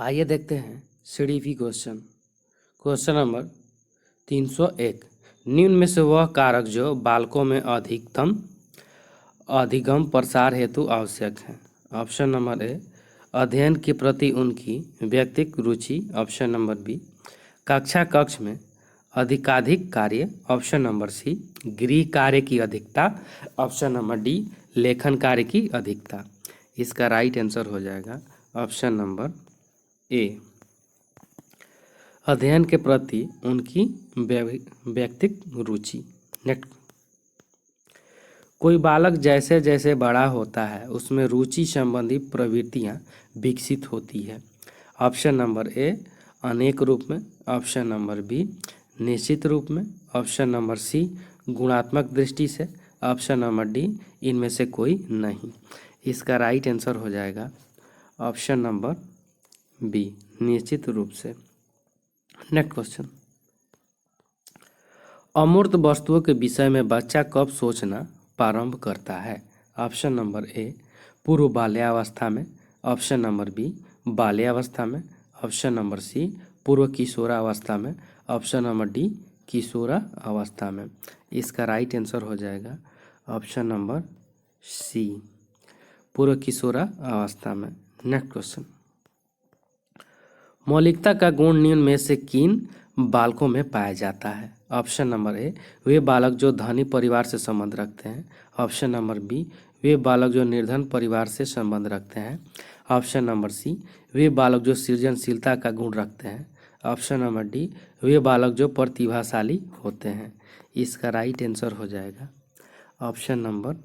आइए देखते हैं सीडीपी क्वेश्चन। Question number 301। निम्न में से वह कारक जो बालकों में अधिगम प्रसार हेतु आवश्यक है। ऑप्शन नंबर ए, अध्ययन के प्रति उनकी व्यक्तिगत रुचि। ऑप्शन नंबर बी, कक्षा कक्ष में अधिकाधिक कार्य। ऑप्शन नंबर सी, गृह कार्य की अधिकता। ऑप्शन नंबर डी, लेखन कार्य की अधिकता। इसका राइट आंसर हो जाएगा ऑप्शन नंबर ए, अध्ययन के प्रति उनकी व्यक्तिगत रुचि। नेक्स्ट, कोई बालक जैसे जैसे बड़ा होता है उसमें रुचि संबंधी प्रवृत्तियां विकसित होती है। ऑप्शन नंबर ए, अनेक रूप में। ऑप्शन नंबर बी, निश्चित रूप में। ऑप्शन नंबर सी, गुणात्मक दृष्टि से। ऑप्शन नंबर डी, इनमें से कोई नहीं। इसका राइट आंसर हो जाएगा ऑप्शन नंबर बी, निश्चित रूप से। नेक्स्ट क्वेश्चन, अमूर्त वस्तुओं के विषय में बच्चा कब सोचना प्रारंभ करता है। ऑप्शन नंबर ए, पूर्व बाल्यावस्था में। ऑप्शन नंबर बी, बाल्यावस्था में। ऑप्शन नंबर सी, पूर्व किशोरावस्था में। ऑप्शन नंबर डी, किशोरावस्था में। इसका राइट आंसर हो जाएगा ऑप्शन नंबर सी, पूर्व किशोरावस्था में। नेक्स्ट क्वेश्चन, मौलिकता का गुण निम्न में से किन बालकों में पाया जाता है। ऑप्शन नंबर ए, वे बालक जो धनी परिवार से संबंध रखते हैं। ऑप्शन नंबर बी, वे बालक जो निर्धन परिवार से संबंध रखते हैं। ऑप्शन नंबर सी, वे बालक जो सृजनशीलता का गुण रखते हैं। ऑप्शन नंबर डी, वे बालक जो प्रतिभाशाली होते हैं। इसका राइट आंसर हो जाएगा ऑप्शन नंबर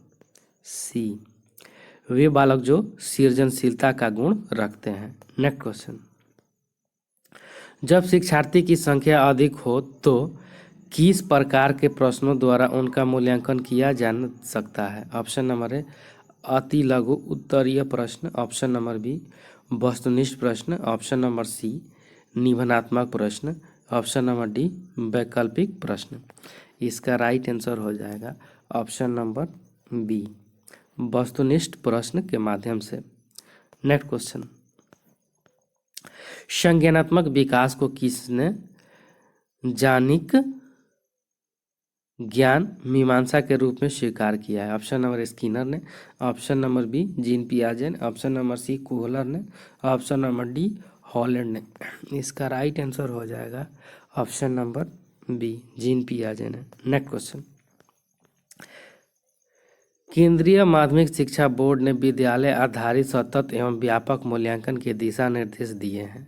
सी, वे बालक जो सृजनशीलता का गुण रखते हैं। नेक्स्ट क्वेश्चन, जब शिक्षार्थी की संख्या अधिक हो तो किस प्रकार के प्रश्नों द्वारा उनका मूल्यांकन किया जा सकता है। ऑप्शन नंबर ए, अति लघु उत्तरीय प्रश्न। ऑप्शन नंबर बी, वस्तुनिष्ठ प्रश्न। ऑप्शन नंबर सी, निबंधात्मक प्रश्न। ऑप्शन नंबर डी, वैकल्पिक प्रश्न। इसका राइट आंसर हो जाएगा ऑप्शन नंबर बी, वस्तुनिष्ठ प्रश्न के माध्यम से। नेक्स्ट क्वेश्चन, संज्ञानात्मक विकास को किसने जानिक ज्ञान मीमांसा के रूप में स्वीकार किया है। ऑप्शन नंबर स्किनर ने। ऑप्शन नंबर बी, जीन पियाजे ने। ऑप्शन नंबर सी, कोहलर ने। ऑप्शन नंबर डी, हॉलैंड ने। इसका राइट आंसर हो जाएगा ऑप्शन नंबर बी, जीन पियाजे ने। नेक्स्ट क्वेश्चन, केंद्रीय माध्यमिक शिक्षा बोर्ड ने विद्यालय आधारित सतत एवं व्यापक मूल्यांकन के दिशा निर्देश दिए हैं।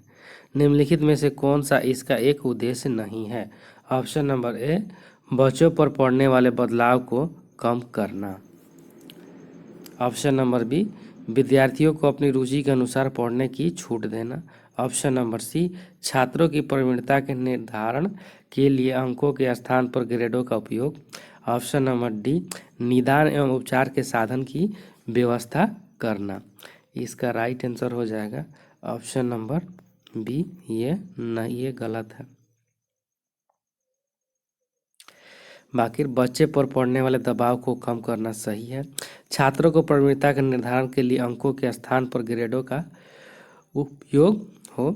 निम्नलिखित में से कौन सा इसका एक उद्देश्य नहीं है। ऑप्शन नंबर ए, बच्चों पर पड़ने वाले बदलाव को कम करना। ऑप्शन नंबर बी, विद्यार्थियों को अपनी रुचि के अनुसार पढ़ने की छूट देना। ऑप्शन नंबर सी, छात्रों की प्रवीणता के निर्धारण के लिए अंकों के स्थान पर ग्रेडों का उपयोग। ऑप्शन नंबर डी, निदान एवं उपचार के साधन की व्यवस्था करना। इसका राइट आंसर हो जाएगा ऑप्शन नंबर बी, ये नहीं, ये गलत है। बाकी बच्चे पर पड़ने वाले दबाव को कम करना सही है। छात्रों को प्रवीणता के निर्धारण के लिए अंकों के स्थान पर ग्रेडों का उपयोग हो।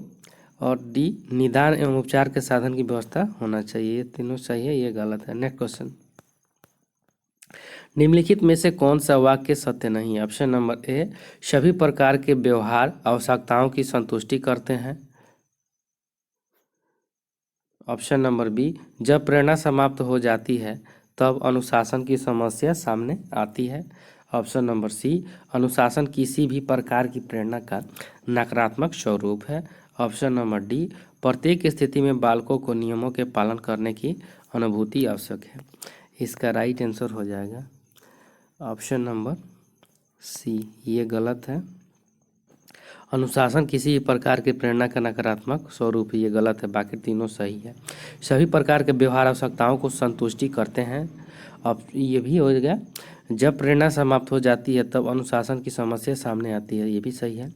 और डी, निदान एवं उपचार के साधन की व्यवस्था होना चाहिए। ये तीनों सही है, ये गलत है। नेक्स्ट क्वेश्चन, निम्नलिखित में से कौन सा वाक्य सत्य नहीं है। ऑप्शन नंबर ए, सभी प्रकार के व्यवहार आवश्यकताओं की संतुष्टि करते हैं। ऑप्शन नंबर बी, जब प्रेरणा समाप्त हो जाती है तब अनुशासन की समस्या सामने आती है। ऑप्शन नंबर सी, अनुशासन किसी भी प्रकार की प्रेरणा का नकारात्मक स्वरूप है। ऑप्शन नंबर डी, प्रत्येक स्थिति में बालकों को नियमों के पालन करने की अनुभूति आवश्यक है। इसका राइट आंसर हो जाएगा ऑप्शन नंबर सी, ये गलत है। अनुशासन किसी भी प्रकार की प्रेरणा का नकारात्मक स्वरूप, ये गलत है। बाकी तीनों सही है। सभी प्रकार के व्यवहार आवश्यकताओं को संतुष्टि करते हैं। अब ये भी हो गया। जब प्रेरणा समाप्त हो जाती है तब अनुशासन की समस्या सामने आती है, ये भी सही है।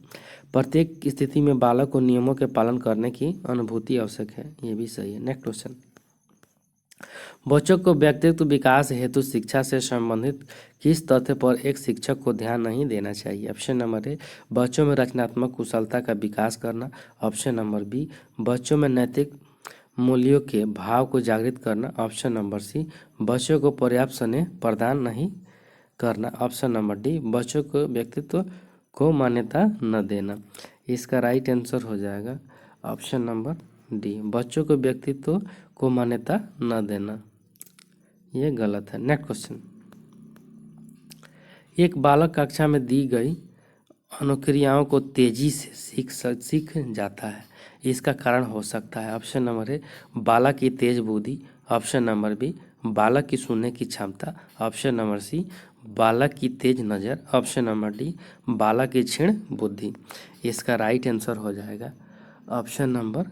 प्रत्येक स्थिति में बालक को नियमों के पालन करने की अनुभूति आवश्यक है, ये भी सही है। नेक्स्ट क्वेश्चन, बच्चों को व्यक्तित्व विकास हेतु शिक्षा से संबंधित किस तथ्य पर एक शिक्षक को ध्यान नहीं देना चाहिए? ऑप्शन नंबर ए, बच्चों में रचनात्मक कुशलता का विकास करना। ऑप्शन नंबर बी, बच्चों में नैतिक मूल्यों के भाव को जागृत करना। ऑप्शन नंबर सी, बच्चों को पर्याप्त स्नेह प्रदान नहीं करना। ऑप्शन नंबर डी, बच्चों को व्यक्तित्व को मान्यता न देना। इसका राइट आंसर हो जाएगा ऑप्शन नंबर डी, बच्चों को व्यक्तित्व को मान्यता न देना। ये गलत है। नेक्स्ट क्वेश्चन, एक बालक कक्षा में दी गई अनुक्रियाओं को तेजी से सीख जाता है, इसका कारण हो सकता है? ऑप्शन नंबर ए, बालक की तेज बुद्धि। ऑप्शन नंबर बी, बालक की सुनने की क्षमता। ऑप्शन नंबर सी, बालक की तेज नज़र। ऑप्शन नंबर डी, बालक की क्षीण बुद्धि। इसका राइट आंसर हो जाएगा ऑप्शन नंबर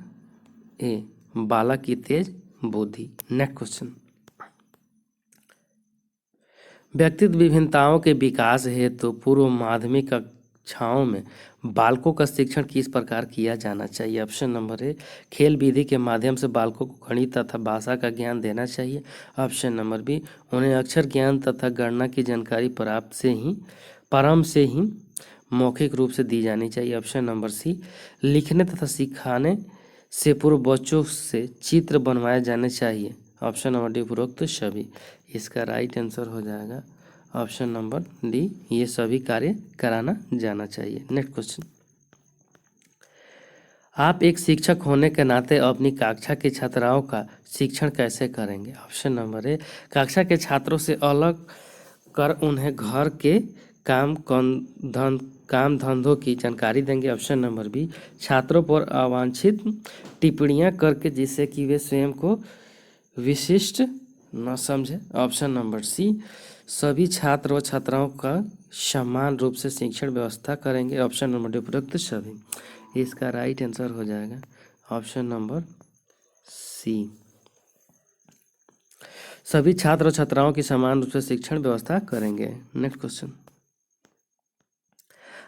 ए, बालक की तेज बुद्धि। नेक्स्ट क्वेश्चन, व्यक्तित्व विभिन्नताओं के विकास हेतु पूर्व माध्यमिक कक्षाओं में बालकों का शिक्षण किस प्रकार किया जाना चाहिए? ऑप्शन नंबर ए, खेल विधि के माध्यम से बालकों को गणित तथा भाषा का ज्ञान देना चाहिए। ऑप्शन नंबर बी, उन्हें अक्षर ज्ञान तथा गणना की जानकारी प्रारंभ से ही मौखिक रूप से दी जानी चाहिए। ऑप्शन नंबर सी, लिखने तथा सिखाने से पूर्व बच्चों से चित्र बनवाए जाने चाहिए। ऑप्शन नंबर डी, उपरोक्त सभी। इसका राइट आंसर हो जाएगा ऑप्शन नंबर डी, ये सभी कार्य कराना जाना चाहिए। नेक्स्ट क्वेश्चन, आप एक शिक्षक होने के नाते अपनी कक्षा के छात्राओं का शिक्षण कैसे करेंगे? ऑप्शन नंबर ए, कक्षा के छात्रों से अलग कर उन्हें घर के काम धंधों की जानकारी देंगे। ऑप्शन नंबर बी, छात्रों पर अवांछित टिप्पणियां करके जिससे कि वे स्वयं को विशिष्ट न समझे। ऑप्शन नंबर सी, सभी छात्र व छात्राओं का समान रूप से शिक्षण व्यवस्था करेंगे। ऑप्शन नंबर डी, उपरोक्त सभी। इसका राइट आंसर हो जाएगा ऑप्शन नंबर सी, सभी छात्र और छात्राओं की समान रूप से शिक्षण व्यवस्था करेंगे। नेक्स्ट क्वेश्चन,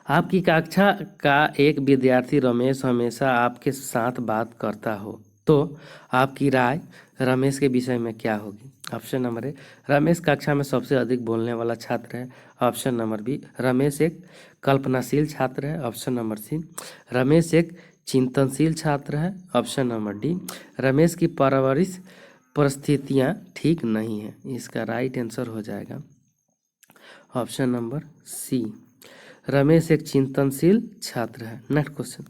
आपकी कक्षा का एक विद्यार्थी रमेश हमेशा आपके साथ बात करता हो तो आपकी राय रमेश के विषय में क्या होगी? ऑप्शन नंबर ए, रमेश कक्षा में सबसे अधिक बोलने वाला छात्र है। ऑप्शन नंबर बी, रमेश एक कल्पनाशील छात्र है। ऑप्शन नंबर सी, रमेश एक चिंतनशील छात्र है। ऑप्शन नंबर डी, रमेश की परवरिश परिस्थितियाँ ठीक नहीं है। इसका राइट आंसर हो जाएगा ऑप्शन नंबर सी, रमेश एक चिंतनशील छात्र है। नेक्स्ट क्वेश्चन,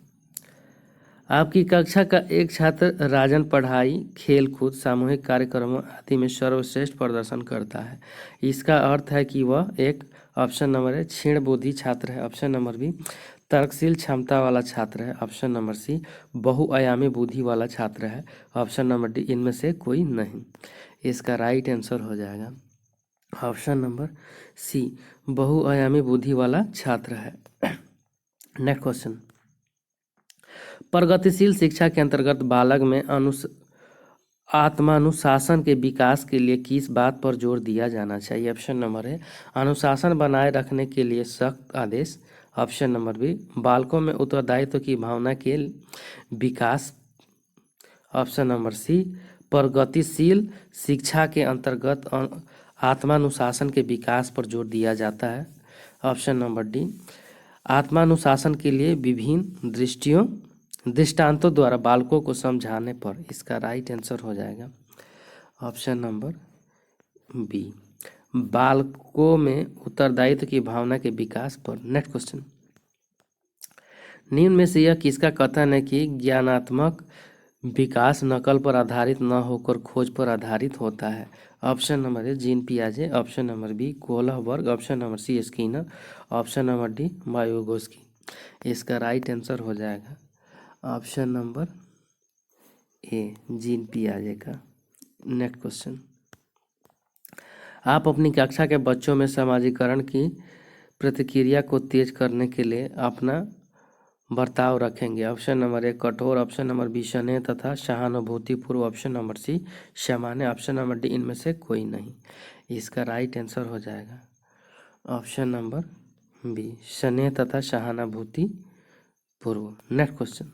आपकी कक्षा का एक छात्र राजन पढ़ाई, खेलकूद, सामूहिक कार्यक्रमों आदि में सर्वश्रेष्ठ प्रदर्शन करता है, इसका अर्थ है कि वह एक, ऑप्शन नंबर है, क्षीण बुद्धि छात्र है। ऑप्शन नंबर बी, तर्कशील क्षमता वाला छात्र है। ऑप्शन नंबर सी, बहुआयामी बुद्धि वाला छात्र है। ऑप्शन नंबर डी, इनमें से कोई नहीं। इसका राइट आंसर हो जाएगा ऑप्शन नंबर सी, बहुआयामी बुद्धि वाला छात्र है। नेक्स्ट क्वेश्चन, प्रगतिशील शिक्षा के अंतर्गत बालक में आत्मानुशासन के विकास के लिए किस बात पर जोर दिया जाना चाहिए? ऑप्शन नंबर है, अनुशासन बनाए रखने के लिए सख्त आदेश। ऑप्शन नंबर बी, बालकों में उत्तरदायित्व की भावना के विकास। ऑप्शन नंबर सी, प्रगतिशील शिक्षा के अंतर्गत आत्मानुशासन के विकास पर जोर दिया जाता है। ऑप्शन नंबर डी, आत्मानुशासन के लिए विभिन्न दृष्टांतों द्वारा बालकों को समझाने पर। इसका राइट आंसर हो जाएगा ऑप्शन नंबर बी, बालकों में उत्तरदायित्व की भावना के विकास पर। नेक्स्ट क्वेश्चन, निम्न में से यह किसका कथन है कि ज्ञानात्मक विकास नकल पर आधारित न होकर खोज पर आधारित होता है? ऑप्शन नंबर ए, जीन पियाजे। Option number B, Kohlberg. Option number C, Skinner. Option number D, Vygotsky. इसका राइट आंसर हो जाएगा ऑप्शन नंबर ए, जीन पियाजे का। नेक्स्ट क्वेश्चन, आप अपनी कक्षा के बच्चों में समाजीकरण की प्रतिक्रिया को तेज करने के लिए अपना बर्ताव रखेंगे? ऑप्शन नंबर ए, कठोर। ऑप्शन नंबर बी, स्नेह तथा सहानुभूतिपूर्व। ऑप्शन नंबर सी, सामान्य। ऑप्शन नंबर डी, इनमें से कोई नहीं। इसका राइट आंसर हो जाएगा ऑप्शन नंबर बी, स्नेह तथा सहानुभूतिपूर्व। नेक्स्ट क्वेश्चन,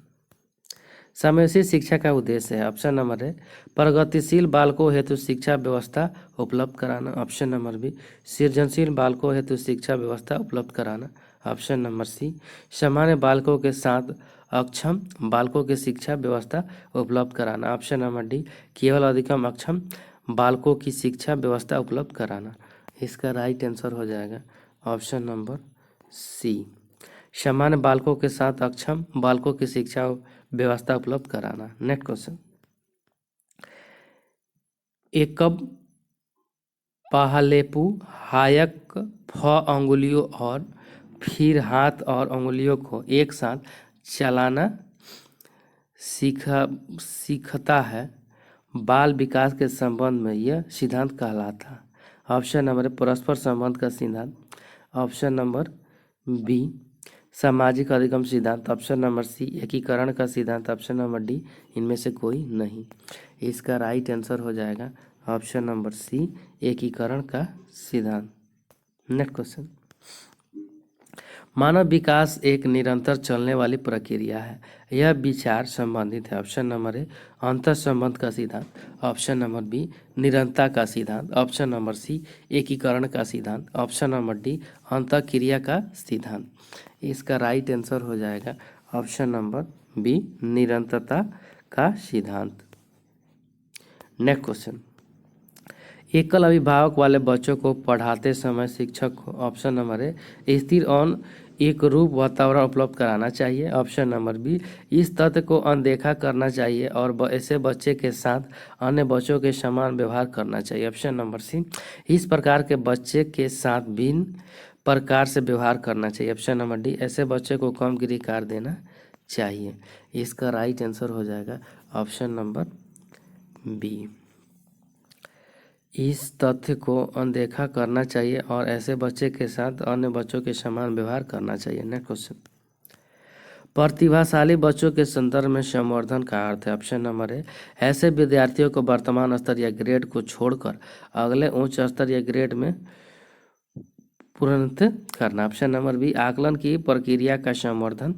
समावेशी शिक्षा का उद्देश्य है। ऑप्शन नंबर ए प्रगतिशील बालकों हेतु शिक्षा व्यवस्था उपलब्ध कराना। ऑप्शन नंबर बी सृजनशील बालकों हेतु शिक्षा व्यवस्था उपलब्ध कराना। ऑप्शन नंबर सी सामान्य बालकों के साथ अक्षम बालकों की शिक्षा व्यवस्था उपलब्ध कराना। ऑप्शन नंबर डी केवल अधिकतम अक्षम बालकों की शिक्षा व्यवस्था उपलब्ध कराना। इसका राइट आंसर हो जाएगा ऑप्शन नंबर सी सामान्य बालकों के साथ अक्षम बालकों की शिक्षा व्यवस्था उपलब्ध कराना। नेक्स्ट क्वेश्चन, एकब पहलेपू हायक फ अंगुलियों और फिर हाथ और उंगलियों को एक साथ चलाना सीखता है। बाल विकास के संबंध में यह सिद्धांत कहलाता है। ऑप्शन नंबर ए परस्पर संबंध का सिद्धांत। ऑप्शन नंबर बी सामाजिक अधिगम सिद्धांत। ऑप्शन नंबर सी एकीकरण का सिद्धांत। ऑप्शन नंबर डी इनमें से कोई नहीं। इसका राइट आंसर हो जाएगा ऑप्शन नंबर सी एकीकरण का सिद्धांत। नेक्स्ट क्वेश्चन, मानव विकास एक निरंतर चलने वाली प्रक्रिया है। यह विचार संबंधित है। ऑप्शन नंबर ए अंतर संबंध का सिद्धांत। ऑप्शन नंबर बी निरंतरता का सिद्धांत। ऑप्शन नंबर सी एकीकरण का सिद्धांत। ऑप्शन नंबर डी अंतःक्रिया का सिद्धांत। इसका राइट आंसर हो जाएगा ऑप्शन नंबर बी निरंतरता का सिद्धांत। नेक्स्ट क्वेश्चन, एकल अभिभावक वाले बच्चों को पढ़ाते समय शिक्षक को ऑप्शन नंबर ए स्थिर और एक रूप वातावरण उपलब्ध कराना चाहिए। ऑप्शन नंबर बी इस तथ्य को अनदेखा करना चाहिए और ऐसे बच्चे के साथ अन्य बच्चों के समान व्यवहार करना चाहिए। ऑप्शन नंबर सी इस प्रकार के बच्चे के साथ भिन्न प्रकार से व्यवहार करना चाहिए। ऑप्शन नंबर डी ऐसे बच्चे को कम गिरफ्तार देना चाहिए। इसका राइट आंसर हो जाएगा ऑप्शन नंबर बी इस तथ्य को अनदेखा करना चाहिए और ऐसे बच्चे के साथ अन्य बच्चों के समान व्यवहार करना चाहिए। नेक्स्ट क्वेश्चन, प्रतिभाशाली बच्चों के संदर्भ में संवर्धन का अर्थ है। ऑप्शन नंबर ए ऐसे विद्यार्थियों को वर्तमान स्तर या ग्रेड को छोड़कर अगले उच्च स्तर या ग्रेड में प्रोन्नत करना। ऑप्शन नंबर बी आकलन की प्रक्रिया का संवर्धन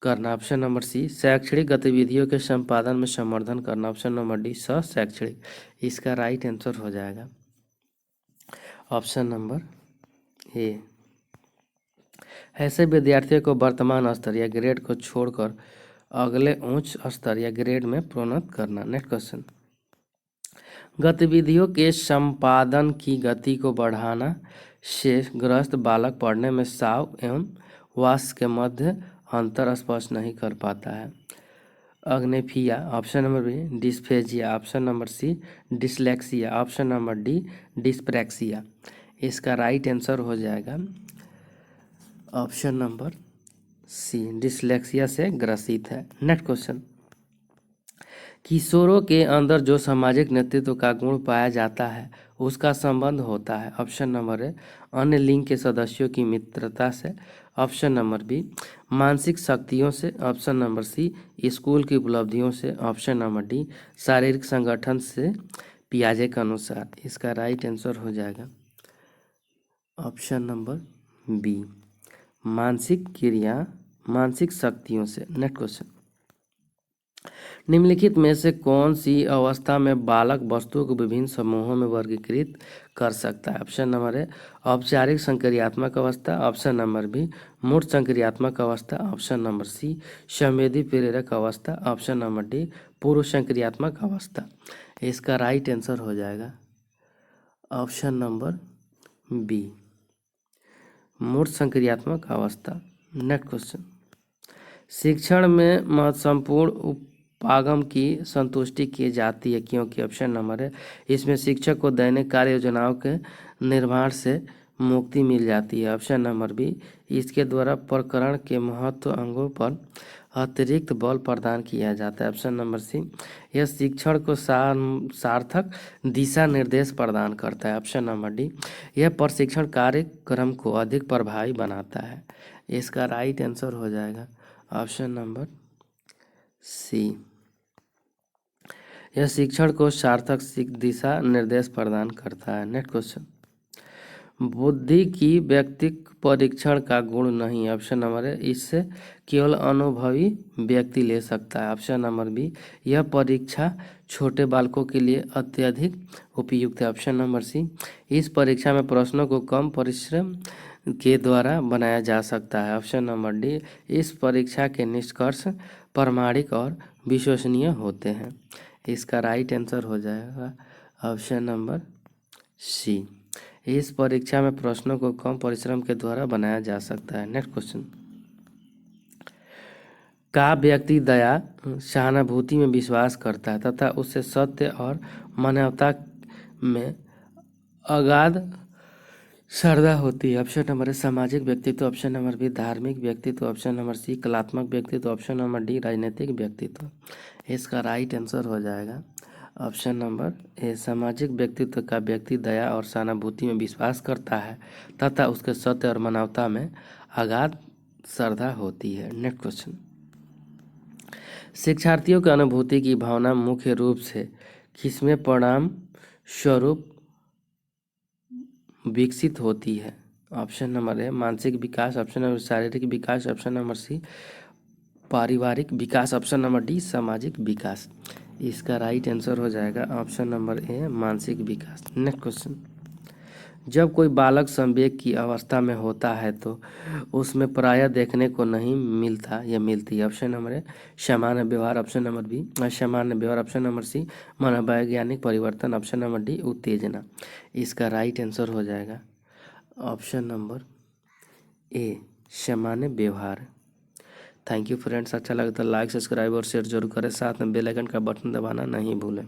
करना। ऑप्शन नंबर सी शैक्षणिक गतिविधियों के संपादन में संवर्धन करना। ऑप्शन नंबर डी शैक्षणिक। इसका राइट आंसर हो जाएगा ऑप्शन नंबर ए ऐसे विद्यार्थियों को वर्तमान स्तर या ग्रेड को छोड़कर अगले उच्च स्तर या ग्रेड में प्रोन्नत करना। नेक्स्ट क्वेश्चन, गतिविधियों के संपादन की गति को बढ़ाना से ग्रस्त बालक पढ़ने में साव एवं वास के मध्य अंतर स्पष्ट नहीं कर पाता है। Agraphia. Option number B dysphagia. Option number C dyslexia. Option number D dyspraxia. इसका राइट आंसर हो जाएगा ऑप्शन नंबर सी डिसलेक्सिया से ग्रसित है। नेक्स्ट क्वेश्चन, किशोरों के अंदर जो सामाजिक नेतृत्व का गुण पाया जाता है उसका संबंध होता है। ऑप्शन नंबर ए अन्य लिंग के सदस्यों की मित्रता से। ऑप्शन नंबर बी मानसिक शक्तियों से। ऑप्शन नंबर सी स्कूल की उपलब्धियों से। ऑप्शन नंबर डी शारीरिक संगठन से पियाजे के अनुसार। इसका राइट आंसर हो जाएगा ऑप्शन नंबर बी मानसिक शक्तियों से। नेक्स्ट क्वेश्चन, निम्नलिखित में से कौन सी अवस्था में बालक वस्तुओं को विभिन्न समूहों में वर्गीकृत कर सकता है। ऑप्शन नंबर ए औपचारिक संक्रियात्मक अवस्था। ऑप्शन नंबर बी मूर्त संक्रियात्मक अवस्था। ऑप्शन नंबर सी संवेदी प्रेरक अवस्था। ऑप्शन नंबर डी पूर्व संक्रियात्मक अवस्था। इसका राइट आंसर हो जाएगा ऑप्शन नंबर बी मूर्त संक्रियात्मक अवस्था। नेक्स्ट क्वेश्चन, शिक्षण में महत्वपूर्ण उपागम की संतुष्टि की जाती है क्योंकि ऑप्शन नंबर है इसमें शिक्षक को दैनिक कार्य योजनाओं के निर्माण से मुक्ति मिल जाती है। ऑप्शन नंबर बी इसके द्वारा प्रकरण के महत्व अंगों पर अतिरिक्त बल प्रदान किया जाता है। ऑप्शन नंबर सी यह शिक्षण को सार्थक दिशा निर्देश प्रदान करता है। ऑप्शन नंबर डी यह प्रशिक्षण कार्यक्रम को अधिक प्रभावी बनाता है। इसका राइट आंसर हो जाएगा ऑप्शन नंबर सी यह शिक्षण को सार्थक दिशा निर्देश प्रदान करता है। नेक्स्ट क्वेश्चन, बुद्धि की व्यक्तिक परीक्षण का गुण नहीं। ऑप्शन नंबर है, इससे केवल अनुभवी व्यक्ति ले सकता है। ऑप्शन नंबर बी, यह परीक्षा छोटे बालकों के लिए अत्यधिक उपयुक्त है। ऑप्शन नंबर सी, इस परीक्षा में प्रश्नों को कम परिश्रम के द्वारा बनाया जा सकता है। ऑप्शन नंबर डी, इस परीक्षा के निष्कर्ष प्रामाणिक और विश्वसनीय होते हैं। इसका राइट आंसर हो जाएगा ऑप्शन नंबर सी, इस परीक्षा में प्रश्नों को कम परिश्रम के द्वारा बनाया जा सकता है। नेक्स्ट क्वेश्चन, का व्यक्ति दया सहानुभूति में विश्वास करता है तथा उससे सत्य और मानवता में अगाध श्रद्धा होती है। ऑप्शन नंबर है सामाजिक व्यक्तित्व। ऑप्शन नंबर बी धार्मिक व्यक्तित्व। ऑप्शन नंबर सी कलात्मक व्यक्तित्व। ऑप्शन नंबर डी राजनीतिक व्यक्तित्व। इसका राइट आंसर हो जाएगा ऑप्शन नंबर ए, सामाजिक व्यक्तित्व का व्यक्ति दया और सहानुभूति में विश्वास करता है तथा उसके सत्य और मानवता में अगाध श्रद्धा होती है। नेक्स्ट क्वेश्चन, शिक्षार्थियों की अनुभूति की भावना मुख्य रूप से किसमें परिणाम स्वरूप विकसित होती है। ऑप्शन नंबर है मानसिक विकास। ऑप्शन नंबर शारीरिक विकास। ऑप्शन नंबर सी पारिवारिक विकास। ऑप्शन नंबर डी सामाजिक विकास। इसका राइट आंसर हो जाएगा ऑप्शन नंबर ए मानसिक विकास। नेक्स्ट क्वेश्चन, जब कोई बालक संवेग की अवस्था में होता है तो उसमें प्रायः देखने को नहीं मिलता या मिलती है। ऑप्शन नंबर है सामान्य व्यवहार। ऑप्शन नंबर बी असामान्य व्यवहार। ऑप्शन नंबर सी मनोवैज्ञानिक परिवर्तन। ऑप्शन नंबर डी उत्तेजना। इसका राइट आंसर हो जाएगा ऑप्शन नंबर ए सामान्य व्यवहार। थैंक यू फ्रेंड्स, अच्छा लगे तो लाइक सब्सक्राइब और शेयर जरूर करें, साथ में बेल आइकन का बटन दबाना नहीं भूलें।